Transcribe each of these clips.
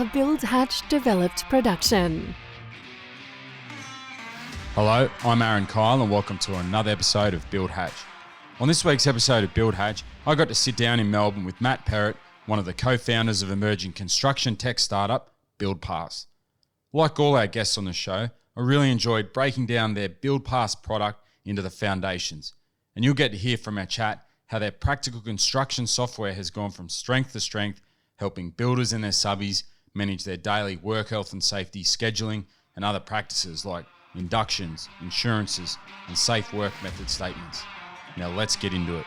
a Build Hatch developed production. Hello, I'm Aaron Kyle and welcome to another episode of Build Hatch. On this week's episode of Build Hatch, I got to sit down in Melbourne with Matt Perrott, one of the co-founders of emerging construction tech startup BuildPass. Like all our guests on the show, I really enjoyed breaking down their BuildPass product into the foundations. And you'll get to hear from our chat how their practical construction software has gone from strength to strength, helping builders and their subbies manage their daily work health and safety scheduling and other practices like inductions, insurances, and safe work method statements. Now let's get into it.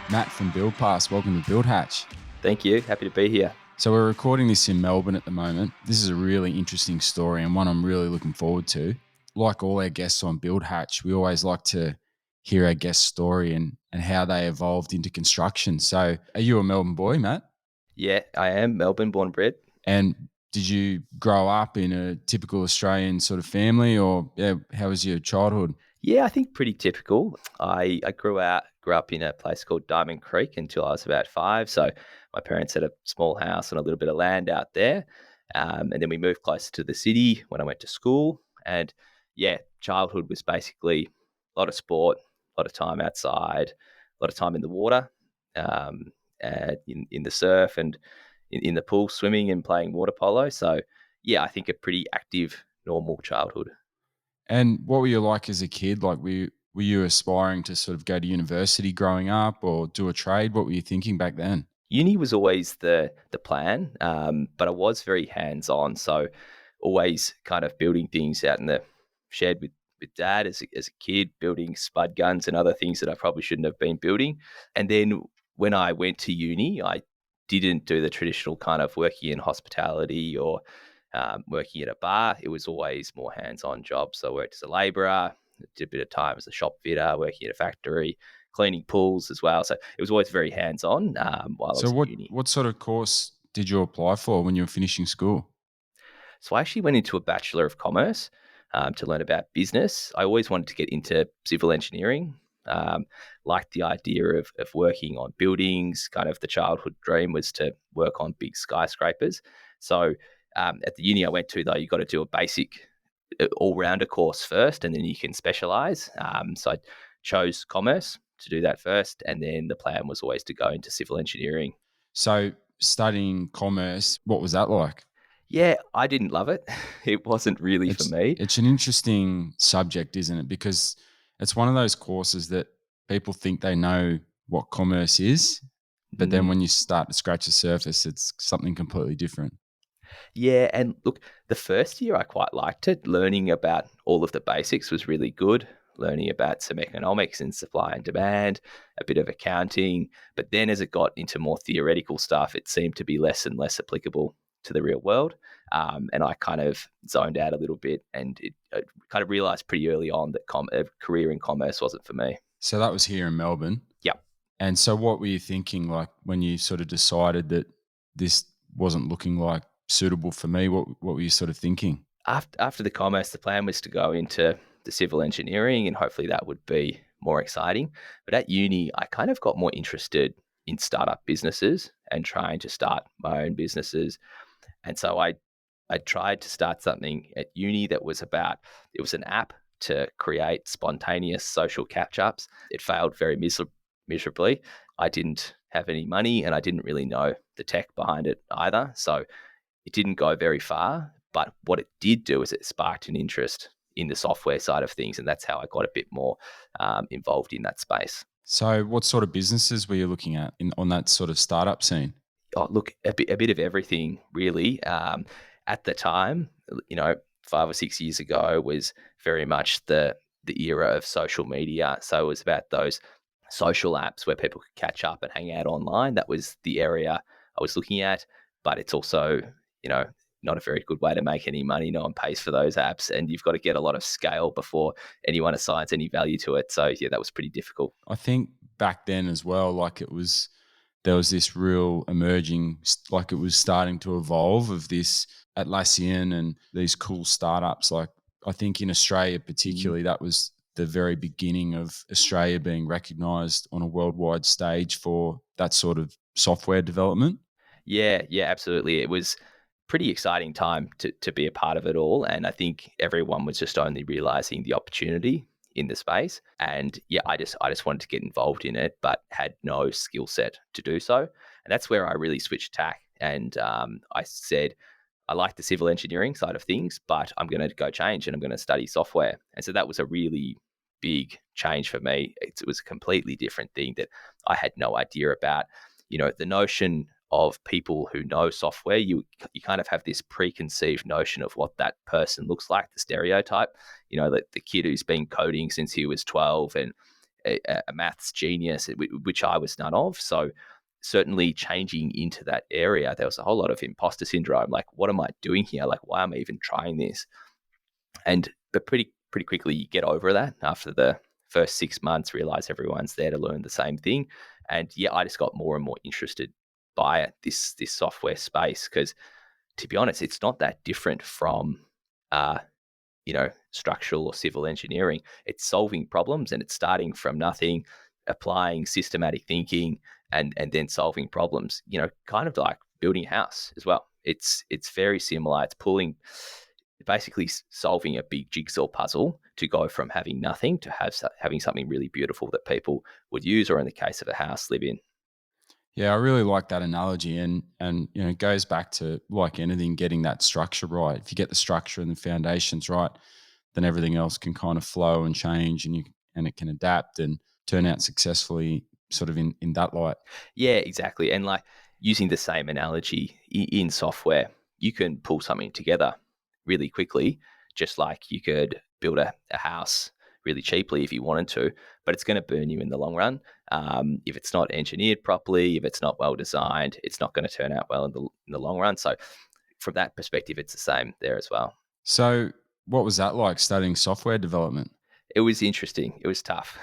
Matt from BuildPass, welcome to Build Hatch. Thank you. Happy to be here. So we're recording this in Melbourne at the moment. This is a really interesting story and one I'm really looking forward to. Like all our guests on Build Hatch, we always like to hear our guest's story and how they evolved into construction. So are you a Melbourne boy, Matt? Yeah, I am. Melbourne, born and bred. And did you grow up in a typical Australian sort of family, or how was your childhood? Yeah, I think pretty typical. I grew up in a place called Diamond Creek until I was about 5. So my parents had a small house and a little bit of land out there. And then we moved closer to the city when I went to school. And yeah, childhood was basically a lot of sport, a lot of time outside, a lot of time in the water, in the surf and in the pool, swimming and playing water polo. So yeah, I think a pretty active, normal childhood. And what were you like as a kid? Like, were you aspiring to sort of go to university growing up or do a trade? What were you thinking back then? Uni was always the plan, but I was very hands-on. So always kind of building things out in the shed with dad as a kid, building spud guns and other things that I probably shouldn't have been building. And then when I went to uni, I didn't do the traditional kind of working in hospitality or working at a bar. It was always more hands-on jobs. So I worked as a labourer, did a bit of time as a shop fitter, working at a factory, cleaning pools as well. So it was always very hands-on while I was at uni. What sort of course did you apply for when you were finishing school? So I actually went into a Bachelor of Commerce to learn about business. I always wanted to get into civil engineering. Liked the idea of working on buildings. Kind of the childhood dream was to work on big skyscrapers. So at the uni I went to, though, you got to do a basic all-rounder course first, and then you can specialise. So I chose commerce to do that first, and then the plan was always to go into civil engineering. So studying commerce, what was that like? Yeah, I didn't love it. It wasn't really for me. It's an interesting subject, isn't it? Because it's one of those courses that people think they know what commerce is, but then when you start to scratch the surface, it's something completely different. Yeah, and look, the first year I quite liked it. Learning about all of the basics was really good. Learning about some economics and supply and demand, a bit of accounting. But then as it got into more theoretical stuff, it seemed to be less and less applicable to the real world. And I kind of zoned out a little bit, and I kind of realized pretty early on that a career in commerce wasn't for me. So that was here in Melbourne. Yep. And so what were you thinking, like, when you sort of decided that this wasn't looking like suitable for me? What were you sort of thinking? After the commerce, the plan was to go into the civil engineering, and hopefully that would be more exciting. But at uni, I kind of got more interested in startup businesses and trying to start my own businesses. And so I tried to start something at uni that was it was an app to create spontaneous social catch-ups. It failed very miserably. I didn't have any money and I didn't really know the tech behind it either. So it didn't go very far. But what it did do is it sparked an interest in the software side of things. And that's how I got a bit more involved in that space. So what sort of businesses were you looking at on that sort of startup scene? Oh, look, a bit of everything, really. At the time, 5 or 6 years ago was very much the era of social media. So it was about those social apps where people could catch up and hang out online. That was the area I was looking at. But it's also, not a very good way to make any money. No one pays for those apps, and you've got to get a lot of scale before anyone assigns any value to it. So yeah, that was pretty difficult. I think back then as well, there was this real emerging, like it was starting to evolve of this Atlassian and these cool startups. Like I think in Australia particularly, that was the very beginning of Australia being recognised on a worldwide stage for that sort of software development? Yeah, absolutely. It was pretty exciting time to be a part of it all. And I think everyone was just only realizing the opportunity in the space. And yeah, I just wanted to get involved in it, but had no skill set to do so. And that's where I really switched tack. And I said, I like the civil engineering side of things, but I'm going to go change and I'm going to study software. And so that was a really big change for me. It was a completely different thing that I had no idea about. The notion of people who know software, you kind of have this preconceived notion of what that person looks like, the stereotype. The kid who's been coding since he was 12 and a maths genius, which I was none of. So certainly changing into that area, there was a whole lot of imposter syndrome. Like, what am I doing here? Like, why am I even trying this? But pretty quickly you get over that after the first 6 months, realize everyone's there to learn the same thing. And yeah, I just got more and more interested by it, this software space, because to be honest, it's not that different from structural or civil engineering. It's solving problems and it's starting from nothing, applying systematic thinking and then solving problems, kind of like building a house as well. It's very similar. It's basically solving a big jigsaw puzzle to go from having nothing to having something really beautiful that people would use, or in the case of a house, live in. Yeah, I really like that analogy, and it goes back to, like anything, getting that structure right. If you get the structure and the foundations right, then everything else can kind of flow and change, and it can adapt and turn out successfully, sort of in that light. Yeah, exactly. And like using the same analogy in software, you can pull something together really quickly, just like you could build a house really cheaply if you wanted to, but it's going to burn you in the long run. If it's not engineered properly, if it's not well designed, it's not going to turn out well in the long run. So from that perspective, it's the same there as well. So, what was that like, studying software development? It was interesting. It was tough.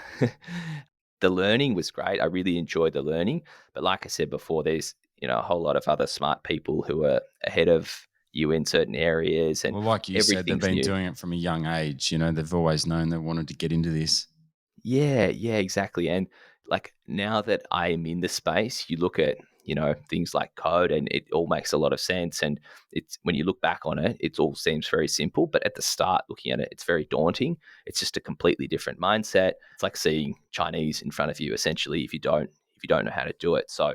The learning was great. I really enjoyed the learning. But like I said before, there's a whole lot of other smart people who are ahead of you in certain areas, and Well, like you said, they've everything's been new. doing it from a young age. They've always known they wanted to get into this. Yeah, exactly. And like now that I am in the space, you look at, things like code and it all makes a lot of sense. And it's when you look back on it, it all seems very simple. But at the start, looking at it, it's very daunting. It's just a completely different mindset. It's like seeing Chinese in front of you, essentially, if you don't know how to do it. So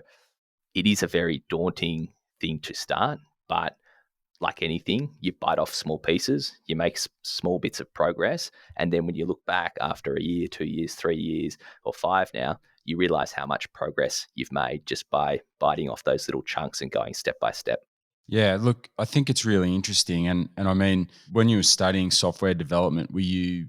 it is a very daunting thing to start, but like anything, you bite off small pieces, you make small bits of progress. And then when you look back after a year, 2 years, 3 years, or 5 now, you realize how much progress you've made just by biting off those little chunks and going step by step. Yeah, look, I think it's really interesting. And I mean, when you were studying software development, were you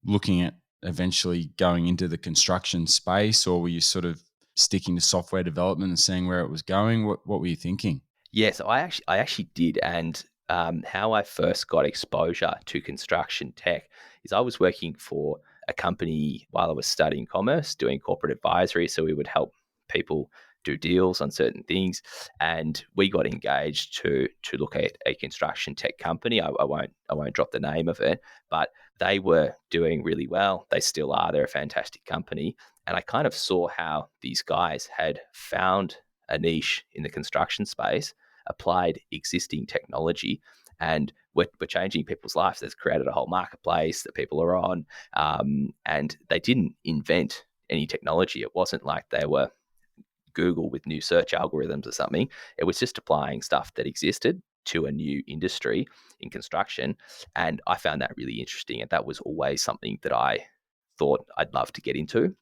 looking at eventually going into the construction space, or were you sort of sticking to software development and seeing where it was going? What were you thinking? Yeah, so I actually did. And how I first got exposure to construction tech is I was working for a company while I was studying commerce, doing corporate advisory. So we would help people do deals on certain things, and we got engaged to look at a construction tech company. I won't drop the name of it, but they were doing really well. They still are. They're a fantastic company, and I kind of saw how these guys had found a niche in the construction space, applied existing technology, and we're changing people's lives. They've created a whole marketplace that people are on, and they didn't invent any technology. It wasn't like they were Google with new search algorithms or something. It was just applying stuff that existed to a new industry in construction. And I found that really interesting. And that was always something that I thought I'd love to get into,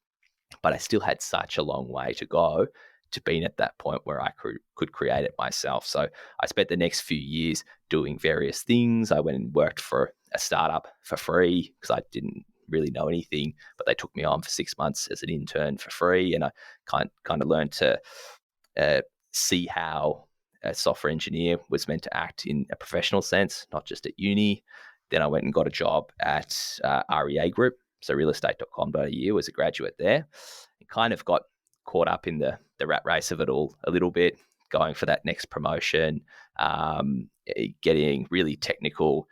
but I still had such a long way to go to being at that point where I could create it myself. So I spent the next few years doing various things. I went and worked for a startup for free because I didn't really know anything, but they took me on for 6 months as an intern for free, and I kind of learned to see how a software engineer was meant to act in a professional sense, not just at uni. Then I went and got a job at REA Group, so realestate.com.au, was a graduate there, and kind of got caught up in the rat race of it all a little bit, going for that next promotion, getting really technical.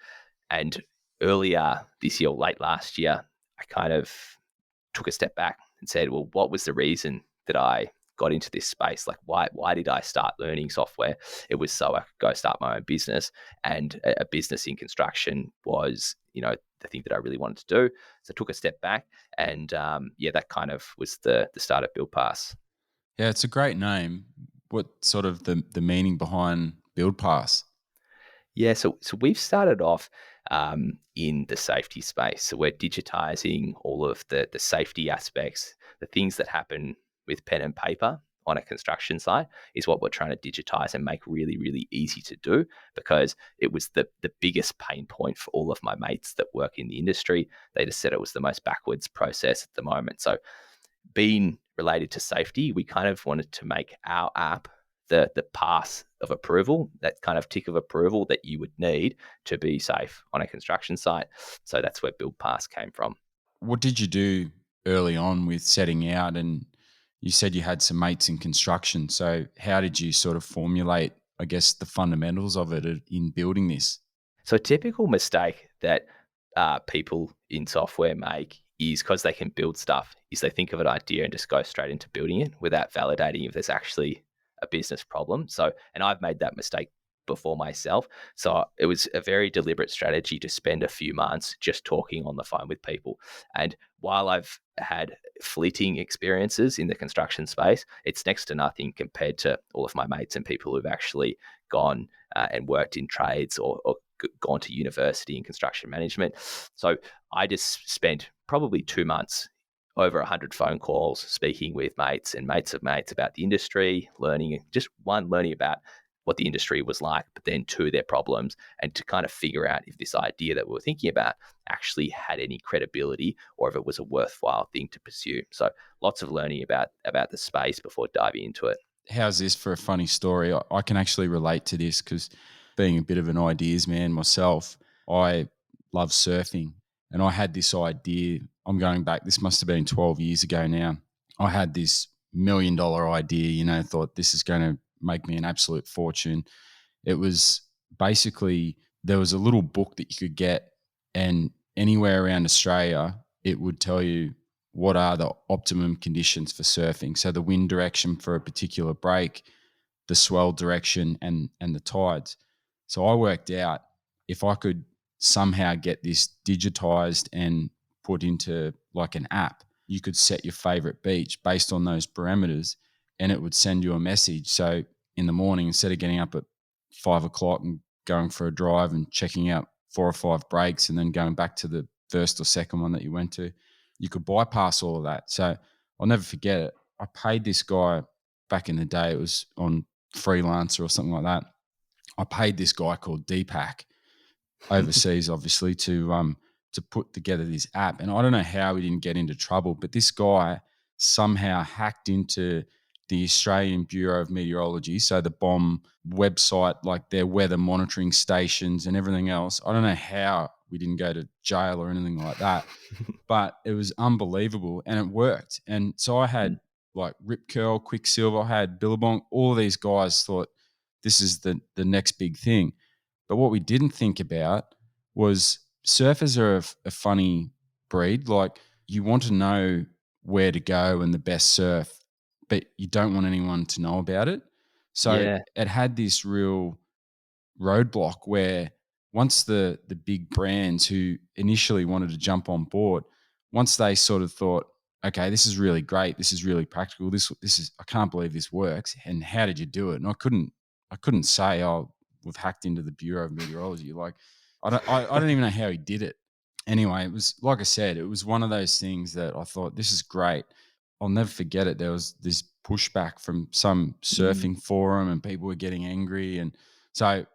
And earlier this year, late last year, I kind of took a step back and said, well, what was the reason that I got into this space. Like, why did I start learning software? It was so I could go start my own business, and a business in construction was, the thing that I really wanted to do. So I took a step back, and that kind of was the start of BuildPass. Yeah, it's a great name. What sort of the meaning behind BuildPass? Yeah, so we've started off in the safety space. So we're digitizing all of the safety aspects, the things that happen with pen and paper on a construction site is what we're trying to digitize and make really, really easy to do, because it was the biggest pain point for all of my mates that work in the industry. They just said it was the most backwards process at the moment. So being related to safety, we kind of wanted to make our app the pass of approval, that kind of tick of approval that you would need to be safe on a construction site. So that's where BuildPass came from. What did you do early on with setting out? And you said you had some mates in construction. So how did you sort of formulate, I guess, the fundamentals of it in building this? So a typical mistake that people in software make is, because they can build stuff, is they think of an idea and just go straight into building it without validating if there's actually a business problem. So, and I've made that mistake before myself. So it was a very deliberate strategy to spend a few months just talking on the phone with people. And while I've had fleeting experiences in the construction space, it's next to nothing compared to all of my mates and people who've actually gone and worked in trades or gone to university in construction management. So I just spent probably 2 months, over 100 phone calls, speaking with mates and mates of mates about the industry, learning about what the industry was like, but then two, their problems, and to kind of figure out if this idea that we were thinking about actually had any credibility or if it was a worthwhile thing to pursue. So lots of learning about the space before diving into it. How's this for a funny story? I can actually relate to this because being a bit of an ideas man myself, I love surfing. And I had this idea. I'm going back, this must have been 12 years ago now. I had this $1 million idea, thought this is going to make me an absolute fortune. It was basically, there was a little book that you could get, and anywhere around Australia, it would tell you what are the optimum conditions for surfing. So the wind direction for a particular break, the swell direction, and the tides. So I worked out if I could somehow get this digitized and put into like an app, you could set your favorite beach based on those parameters, and it would send you a message. So in the morning, instead of getting up at 5 o'clock and going for a drive and checking out 4 or 5 breaks and then going back to the first or second one that you went to, you could bypass all of that. So I'll never forget it. I paid this guy back in the day, it was on Freelancer or something like that. I paid this guy called Deepak overseas, obviously, to put together this app. And I don't know how he didn't get into trouble, but this guy somehow hacked into the Australian Bureau of Meteorology, so the BOM website, like their weather monitoring stations and everything else. I don't know how we didn't go to jail or anything like that, but it was unbelievable, and it worked. And so I had like Rip Curl, Quicksilver, I had Billabong, all of these guys thought this is the next big thing. But what we didn't think about was surfers are a funny breed. Like, you want to know where to go and the best surf, but you don't want anyone to know about it. So Yeah. it had this real roadblock where once the big brands who initially wanted to jump on board, once they sort of thought, okay, this is really great, this is really practical, this is, I can't believe this works, and how did you do it? And I couldn't say, oh, we've hacked into the Bureau of Meteorology. Like, I don't even know how he did it. Anyway, it was, like I said, it was one of those things that I thought, this is great. I'll never forget it. There was this pushback from some surfing forum and people were getting angry. And so,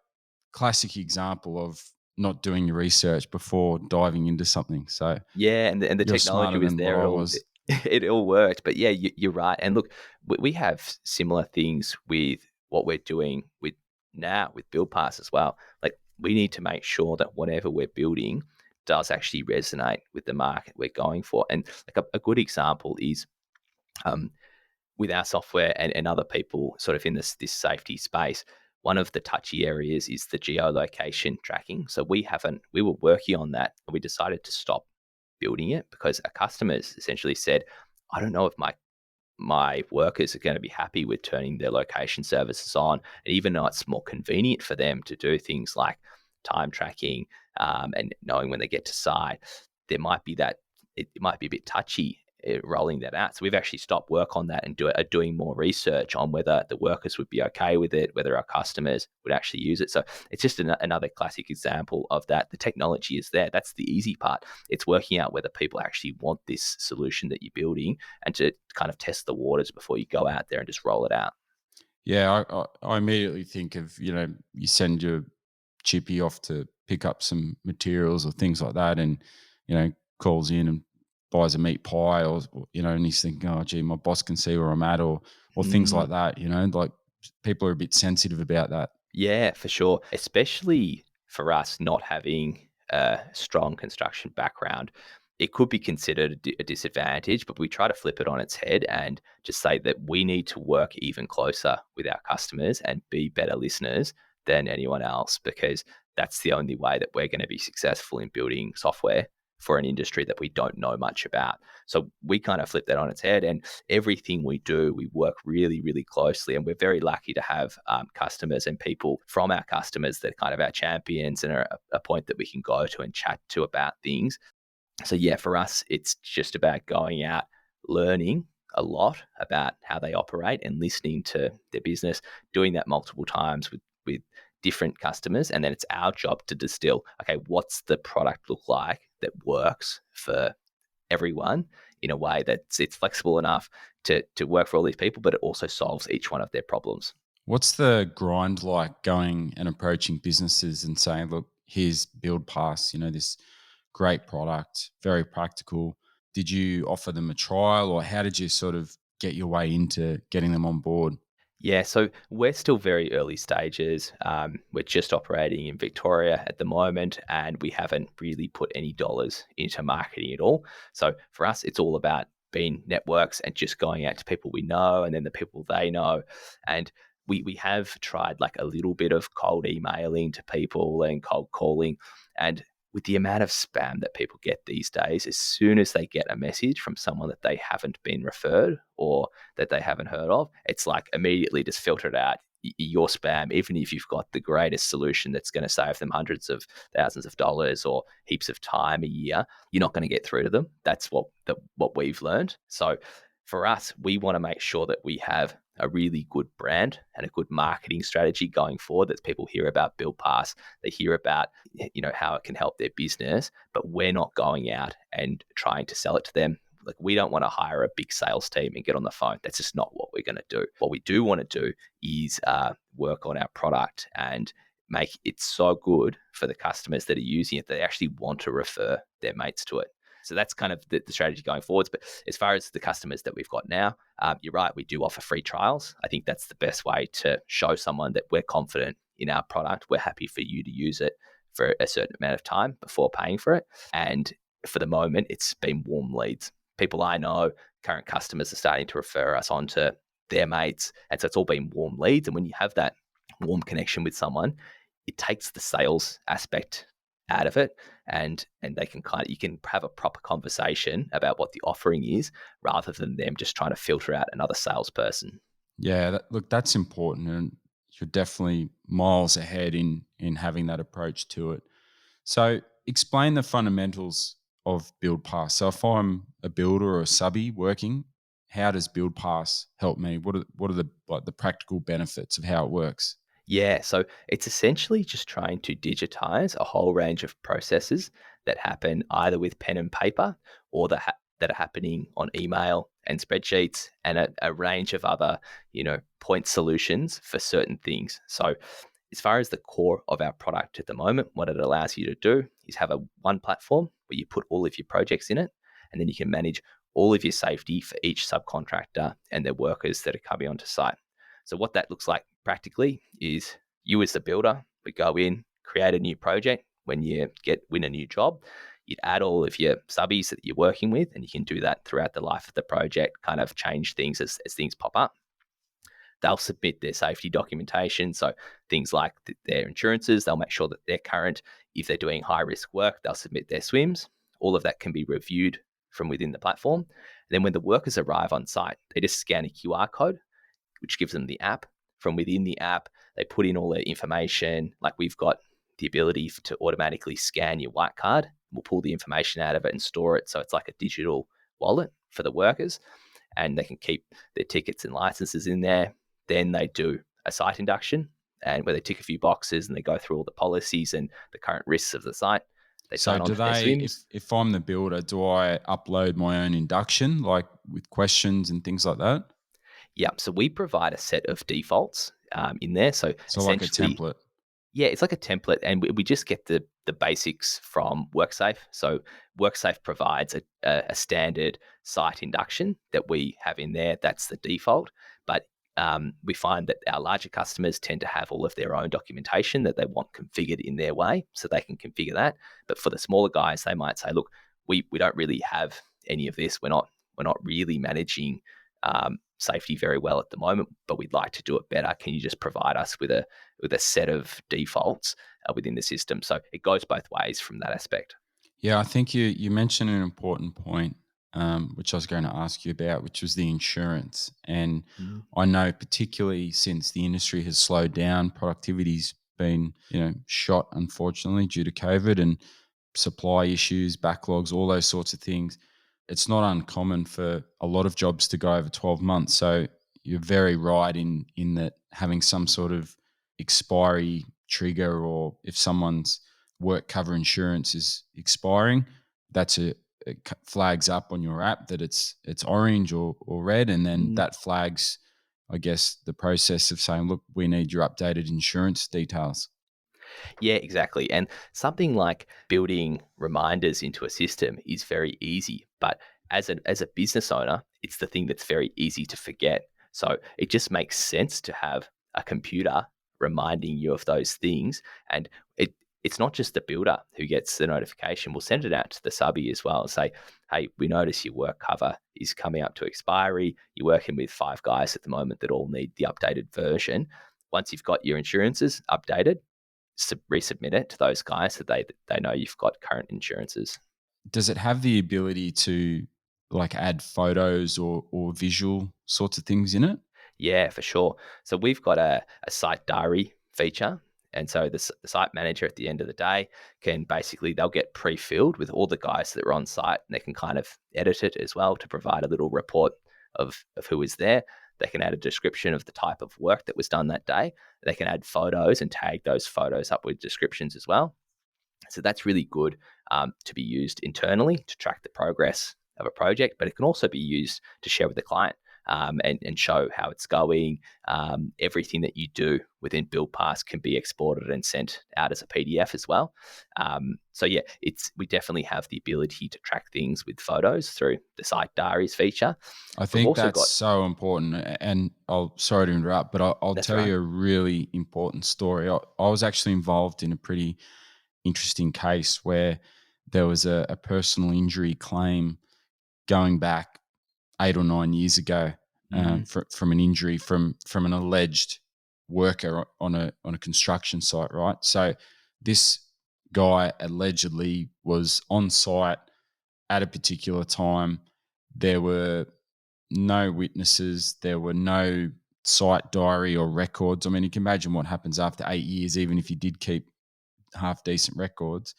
classic example of not doing your research before diving into something. So Yeah, and the you're technology smarter was than what there. I was. It all worked. But yeah, you're right. And look, we have similar things with what we're doing with now with BuildPass as well. Like, we need to make sure that whatever we're building does actually resonate with the market we're going for. And like a good example is um, with our software and other people sort of in this safety space. One of the touchy areas is the geolocation tracking. So we were working on that, and we decided to stop building it because our customers essentially said, I don't know if my my workers are going to be happy with turning their location services on. And even though it's more convenient for them to do things like time tracking and knowing when they get to site, there might be that it might be a bit touchy rolling that out. So we've actually stopped work on that and are doing more research on whether the workers would be okay with it, whether our customers would actually use it. So it's just another classic example of that. The technology is there. That's the easy part. It's working out whether people actually want this solution that you're building and to kind of test the waters before you go out there and just roll it out. Yeah, I immediately think of, you send your chippy off to pick up some materials or things like that, and, calls in and buys a meat pie, or and he's thinking, oh, gee, my boss can see where I'm at, or things like that, like people are a bit sensitive about that. Yeah, for sure. Especially for us not having a strong construction background, it could be considered a disadvantage, but we try to flip it on its head and just say that we need to work even closer with our customers and be better listeners than anyone else, because that's the only way that we're going to be successful in building software for an industry that we don't know much about. So we kind of flip that on its head, and everything we do, we work really, really closely. And we're very lucky to have customers and people from our customers that kind of our champions and are a point that we can go to and chat to about things. So yeah, for us, it's just about going out, learning a lot about how they operate and listening to their business, doing that multiple times with different customers. And then it's our job to distill, okay, what's the product look like that works for everyone in a way that it's flexible enough to work for all these people, but it also solves each one of their problems. What's the grind like going and approaching businesses and saying, look, here's BuildPass, this great product, very practical. Did you offer them a trial, or how did you sort of get your way into getting them on board? Yeah, so we're still very early stages. We're just operating in Victoria at the moment, and we haven't really put any dollars into marketing at all. So for us, it's all about being networks and just going out to people we know and then the people they know. And we have tried like a little bit of cold emailing to people and cold calling. And with the amount of spam that people get these days, as soon as they get a message from someone that they haven't been referred or that they haven't heard of, it's like immediately just filtered out your spam, even if you've got the greatest solution that's going to save them hundreds of thousands of dollars or heaps of time a year, you're not going to get through to them. That's what we've learned. So for us, we want to make sure that we have a really good brand and a good marketing strategy going forward, that people hear about BuildPass, they hear about how it can help their business, but we're not going out and trying to sell it to them. Like, we don't want to hire a big sales team and get on the phone. That's just not what we're going to do. What we do want to do is work on our product and make it so good for the customers that are using it that they actually want to refer their mates to it. So that's kind of the strategy going forwards. But as far as the customers that we've got now, you're right, we do offer free trials. I think that's the best way to show someone that we're confident in our product. We're happy for you to use it for a certain amount of time before paying for it. And for the moment, it's been warm leads. People I know, current customers, are starting to refer us on to their mates. And so it's all been warm leads. And when you have that warm connection with someone, it takes the sales aspect out of it, and they can you can have a proper conversation about what the offering is, rather than them just trying to filter out another salesperson. Yeah, look, that's important, and you're definitely miles ahead in having that approach to it. So explain the fundamentals of BuildPass. So if I'm a builder or a subby working, how does BuildPass help me? What are the practical benefits of how it works? Yeah, so it's essentially just trying to digitize a whole range of processes that happen either with pen and paper, or that are happening on email and spreadsheets, and a range of other, point solutions for certain things. So as far as the core of our product at the moment, what it allows you to do is have one platform where you put all of your projects in it, and then you can manage all of your safety for each subcontractor and their workers that are coming onto site. So what that looks like practically is, you as the builder would go in, create a new project. When you win a new job, you'd add all of your subbies that you're working with, and you can do that throughout the life of the project, kind of change things as things pop up. They'll submit their safety documentation, so things like their insurances, they'll make sure that they're current. If they're doing high risk work, they'll submit their SWIMs. All of that can be reviewed from within the platform. then when the workers arrive on site, they just scan a QR code, which gives them the app. From within the app, they put in all their information. Like we've got the ability to automatically scan your white card. We'll pull the information out of it and store it. So it's like a digital wallet for the workers, and they can keep their tickets and licenses in there. Then they do a site induction, and where they tick a few boxes and they go through all the policies and the current risks of the site. They So sign on do to their they, swims. if I'm the builder, do I upload my own induction, like with questions and things like that? Yeah, so we provide a set of defaults in there. So So like a essentially, template. yeah, it's like a template, and we just get the basics from WorkSafe. So WorkSafe provides a standard site induction that we have in there. That's the default. But we find that our larger customers tend to have all of their own documentation that they want configured in their way, so they can configure that. But for the smaller guys, they might say, "Look, we don't really have any of this. We're not really managing safety very well at the moment, but we'd like to do it better. Can you just provide us with a set of defaults within the system?" So it goes both ways from that aspect. Yeah, I think you mentioned an important point, which I was going to ask you about, which was the insurance. And Mm. I know particularly since the industry has slowed down, productivity's been, shot unfortunately due to COVID and supply issues, backlogs, all those sorts of things. It's not uncommon for a lot of jobs to go over 12 months. So you're very right in that having some sort of expiry trigger, or if someone's work cover insurance is expiring, that's it flags up on your app that it's orange or red, and then Mm. that flags, I guess, the process of saying, look, we need your updated insurance details. Yeah, exactly. And something like building reminders into a system is very easy, but as a business owner, it's the thing that's very easy to forget. So it just makes sense to have a computer reminding you of those things. And it's not just the builder who gets the notification. We'll send it out to the subby as well and say, "Hey, we notice your work cover is coming up to expiry. You're working with 5 guys at the moment that all need the updated version. Once you've got your insurances updated, resubmit it to those guys so they know you've got current insurances." Does it have the ability to like add photos or visual sorts of things in it? Yeah, for sure. So we've got a site diary feature. And so the site manager at the end of the day can basically, they'll get pre-filled with all the guys that are on site, and they can kind of edit it as well to provide a little report of who is there. They can add a description of the type of work that was done that day. They can add photos and tag those photos up with descriptions as well. So that's really good to be used internally to track the progress of a project, but it can also be used to share with the client and show how it's going. Everything that you do within BuildPass can be exported and sent out as a PDF as well. So yeah, we definitely have the ability to track things with photos through the site diaries feature. I We've think also that's got, so important. And sorry to interrupt, but I'll that's tell right. you a really important story. I was actually involved in a pretty interesting case where there was a personal injury claim going back 8 or 9 years ago, Mm, from an injury from an alleged worker on a construction site, right? So this guy allegedly was on site at a particular time. There were no witnesses. There were no site diary or records. I mean, you can imagine what happens after 8 years, even if you did keep half decent records.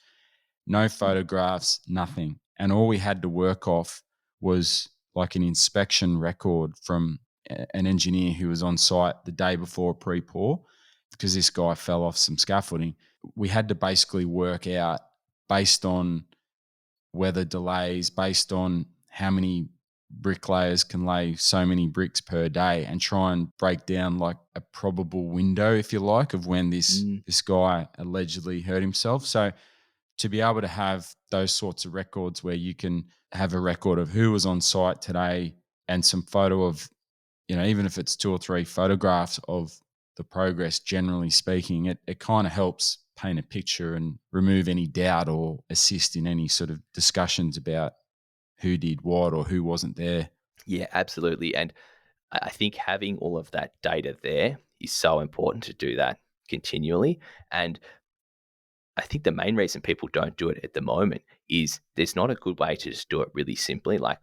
No photographs, nothing. And all we had to work off was like an inspection record from an engineer who was on site the day before pre-pour, because this guy fell off some scaffolding. We had to basically work out, based on weather delays, based on how many bricklayers can lay so many bricks per day, and try and break down like a probable window, if you like, of when this mm. this guy allegedly hurt himself. So to be able to have those sorts of records where you can have a record of who was on site today and some photo of, even if it's 2 or 3 photographs of the progress, generally speaking, it kind of helps paint a picture and remove any doubt or assist in any sort of discussions about who did what or who wasn't there. Yeah, absolutely. And I think having all of that data there is so important to do that continually. And I think the main reason people don't do it at the moment is there's not a good way to just do it really simply. Like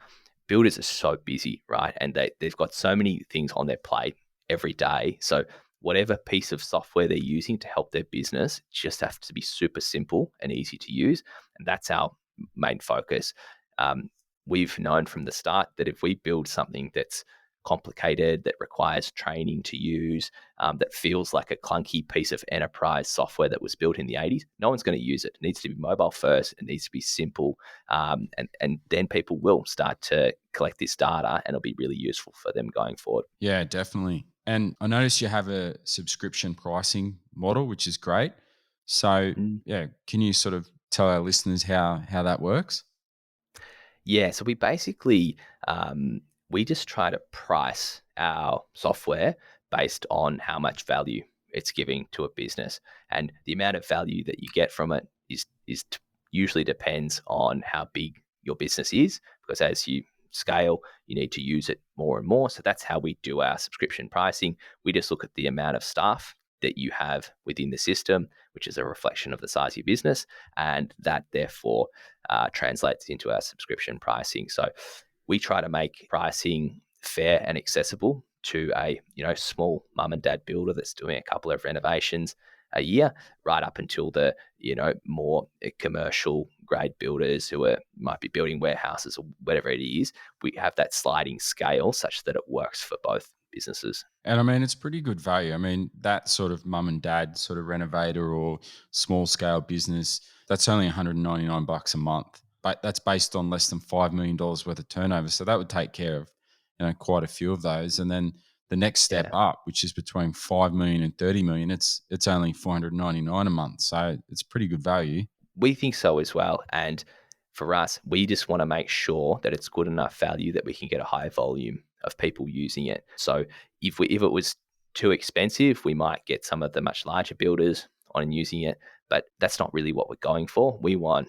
builders are so busy, right? And they've got so many things on their plate every day. So whatever piece of software they're using to help their business just has to be super simple and easy to use. And that's our main focus. Um, we've known from the start that if we build something that's complicated, that requires training to use, that feels like a clunky piece of enterprise software that was built in the 80s, no one's going to use it. It needs to be mobile first. It needs to be simple. And then people will start to collect this data and it'll be really useful for them going forward. Yeah, definitely. And I noticed you have a subscription pricing model, which is great. So, Mm. yeah, can you sort of tell our listeners how that works? Yeah, so we basically we just try to price our software based on how much value it's giving to a business, and the amount of value that you get from it usually depends on how big your business is. Because as you scale, you need to use it more and more. So that's how we do our subscription pricing. We just look at the amount of staff that you have within the system, which is a reflection of the size of your business, and that therefore translates into our subscription pricing. So we try to make pricing fair and accessible to a small mum and dad builder that's doing a couple of renovations a year, right up until the more commercial grade builders who might be building warehouses or whatever it is. We have that sliding scale such that it works for both businesses. And I mean, it's pretty good value. I mean, that sort of mum and dad sort of renovator or small scale business, that's only $199 a month. But that's based on less than $5 million worth of turnover. So that would take care of, quite a few of those. And then the next step Yeah. up, which is between 5 million and 30 million, it's only 499 a month. So it's pretty good value. We think so as well. And for us, we just want to make sure that it's good enough value that we can get a high volume of people using it. So if it was too expensive, we might get some of the much larger builders on using it, but that's not really what we're going for. We want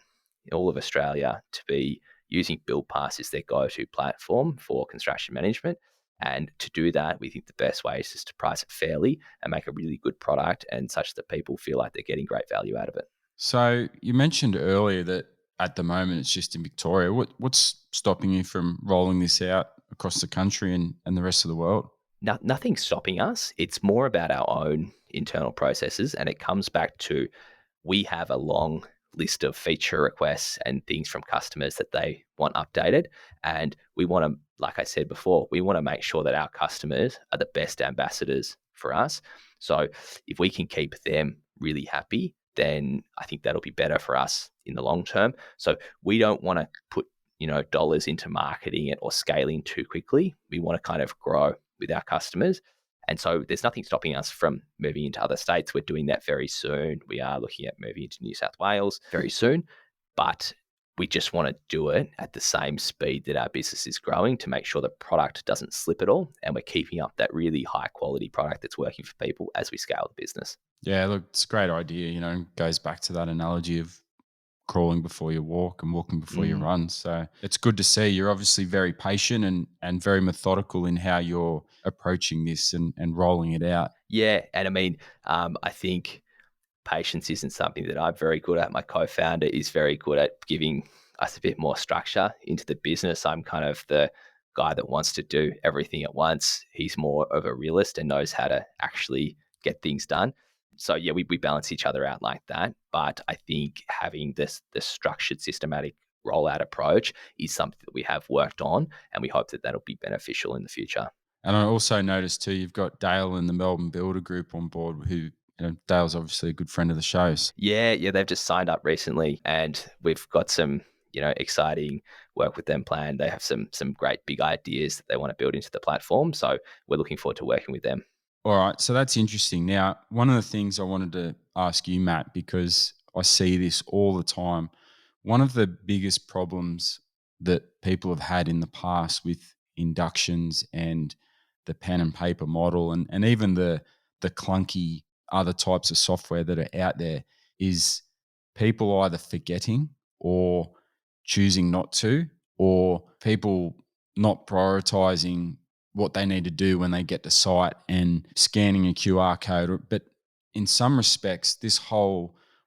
all of Australia to be using BuildPass as their go-to platform for construction management. And to do that, we think the best way is just to price it fairly and make a really good product and such that people feel like they're getting great value out of it. So you mentioned earlier that at the moment it's just in Victoria. What's stopping you from rolling this out across the country and the rest of the world? Nothing's stopping us. It's more about our own internal processes. And it comes back to we have a long list of feature requests and things from customers that they want updated. And we want to, like I said before, we want to make sure that our customers are the best ambassadors for us. So if we can keep them really happy, then I think that'll be better for us in the long term. So we don't want to put dollars into marketing it or scaling too quickly. We want to kind of grow with our customers. And so there's nothing stopping us from moving into other states. We're doing that very soon. We are looking at moving into New South Wales very soon, but we just want to do it at the same speed that our business is growing to make sure the product doesn't slip at all. And we're keeping up that really high quality product that's working for people as we scale the business. Yeah, look, it's a great idea. Goes back to that analogy of crawling before you walk and walking before you Mm. run. So it's good to see you're obviously very patient and very methodical in how you're approaching this and rolling it out. Yeah. And I mean, I think patience isn't something that I'm very good at. My co-founder is very good at giving us a bit more structure into the business. I'm kind of the guy that wants to do everything at once. He's more of a realist and knows how to actually get things done. So yeah, we balance each other out like that. But I think having this structured, systematic rollout approach is something that we have worked on, and we hope that that'll be beneficial in the future. And I also noticed too, you've got Dale and the Melbourne Builder Group on board who, Dale's obviously a good friend of the show's. Yeah, they've just signed up recently, and we've got some, exciting work with them planned. They have some great big ideas that they want to build into the platform. So we're looking forward to working with them. All right. So that's interesting. Now, one of the things I wanted to ask you, Matt, because I see this all the time, one of the biggest problems that people have had in the past with inductions and the pen and paper model and even the clunky other types of software that are out there is people either forgetting or choosing not to, or people not prioritizing what they need to do when they get to site and scanning a QR code. But in some respects,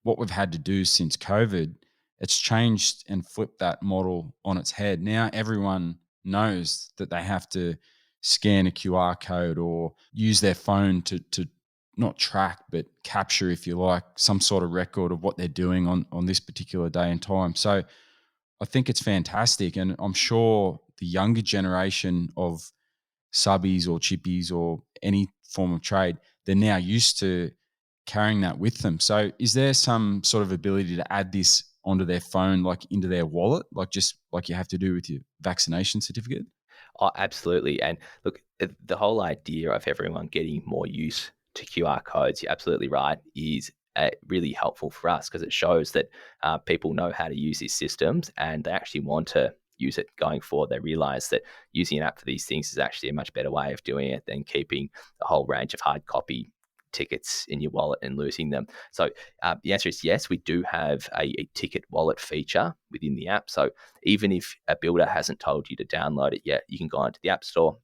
what we've had to do since COVID, it's changed and flipped that model on its head. Now everyone knows that they have to scan a QR code or use their phone to not track but capture, if you like, some sort of record of what they're doing on this particular day and time. So I think it's fantastic, and I'm sure the younger generation of subbies or chippies or any form of trade, they're now used to carrying that with them. So is there some sort of ability to add this onto their phone, like into their wallet, like just like you have to do with your vaccination certificate? Oh, absolutely. And look, the whole idea of everyone getting more use to QR codes, you're absolutely right, is really helpful for us because it shows that people know how to use these systems and they actually want to use it going forward. They realize that using an app for these things is actually a much better way of doing it than keeping a whole range of hard copy tickets in your wallet and losing them. So the answer is yes, we do have a ticket wallet feature within the app. So even if a builder hasn't told you to download it yet, you can go into the App Store,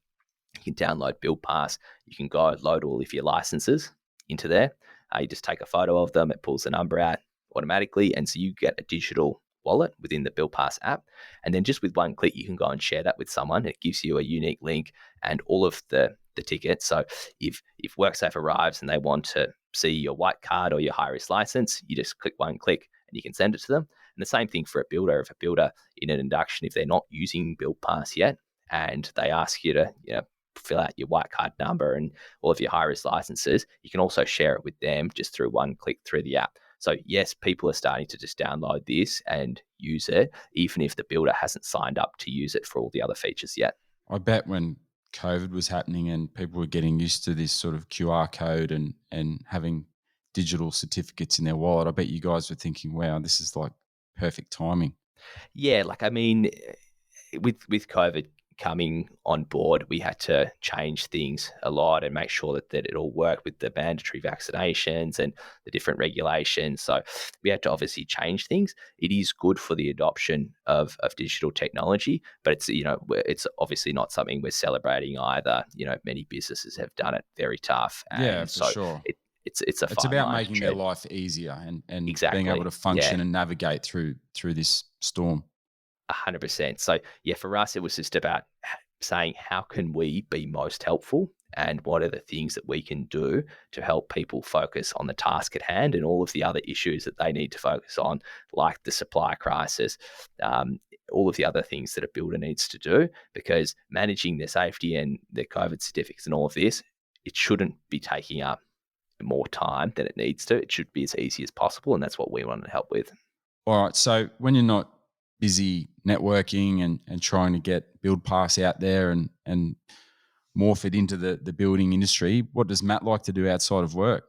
you can download BuildPass, you can go load all of your licenses into there. You just take a photo of them, it pulls the number out automatically, and so you get a digital wallet within the BuildPass app. And then just with one click, you can go and share that with someone. It gives you a unique link and all of the tickets. So if WorkSafe arrives and they want to see your white card or your high-risk license, you just click one click and you can send it to them. And the same thing for a builder. If a builder in an induction, if they're not using BuildPass yet, and they ask you to fill out your white card number and all of your high-risk licenses, you can also share it with them just through one click through the app. So yes, people are starting to just download this and use it, even if the builder hasn't signed up to use it for all the other features yet. I bet when COVID was happening and people were getting used to this sort of QR code and having digital certificates in their wallet, I bet you guys were thinking, wow, this is like perfect timing. Yeah, like I mean, with COVID coming on board, we had to change things a lot and make sure that it all worked with the mandatory vaccinations and the different regulations. So we had to obviously change things. It is good for the adoption of digital technology, but it's obviously not something we're celebrating either. Many businesses have done it very tough. And yeah, for sure. It's it's about making their life easier and exactly. being able to function and navigate through this storm. 100%. So yeah, for us, it was just about saying, how can we be most helpful and what are the things that we can do to help people focus on the task at hand and all of the other issues that they need to focus on, like the supply crisis, all of the other things that a builder needs to do, because managing their safety and their COVID certificates and all of this, it shouldn't be taking up more time than it needs to. It should be as easy as possible, and that's what we want to help with. All right. So when you're not busy networking and trying to get BuildPass out there and morph it into the building industry, what does Matt like to do outside of work?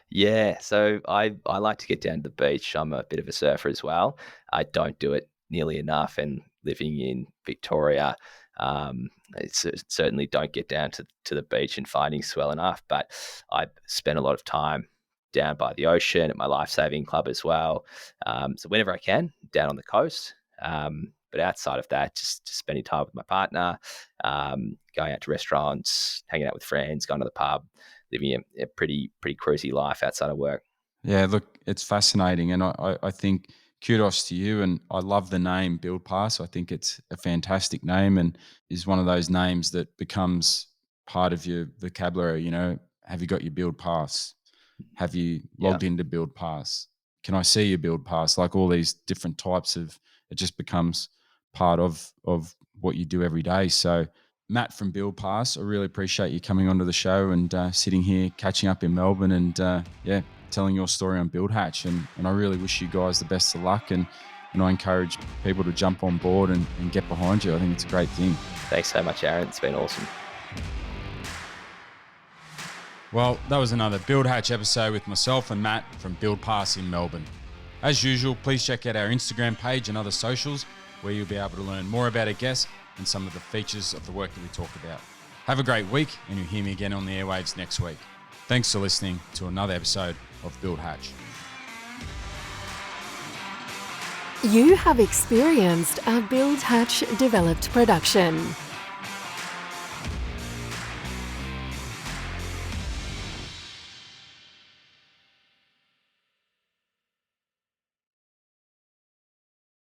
Yeah, so I like to get down to the beach. I'm a bit of a surfer as well. I don't do it nearly enough, and living in Victoria, certainly don't get down to the beach and finding swell enough. But I spend a lot of time down by the ocean at my lifesaving club as well. So whenever I can, down on the coast. But outside of that, just spending time with my partner, going out to restaurants, hanging out with friends, going to the pub, living a pretty cruisy life outside of work. Yeah, look, it's fascinating. And I think kudos to you. And I love the name BuildPass. I think it's a fantastic name and is one of those names that becomes part of your vocabulary. Have you got your BuildPass? Have you logged into BuildPass? Can I see your BuildPass? Like all these different types of, it just becomes part of what you do every day. So Matt from BuildPass, I really appreciate you coming onto the show and sitting here, catching up in Melbourne and telling your story on BuildHatch. And I really wish you guys the best of luck and I encourage people to jump on board and get behind you. I think it's a great thing. Thanks so much, Aaron. It's been awesome. Well, that was another BuildHatch episode with myself and Matt from BuildPass in Melbourne. As usual, please check out our Instagram page and other socials where you'll be able to learn more about our guests and some of the features of the work that we talk about. Have a great week and you'll hear me again on the airwaves next week. Thanks for listening to another episode of BuildHatch. You have experienced a BuildHatch developed production.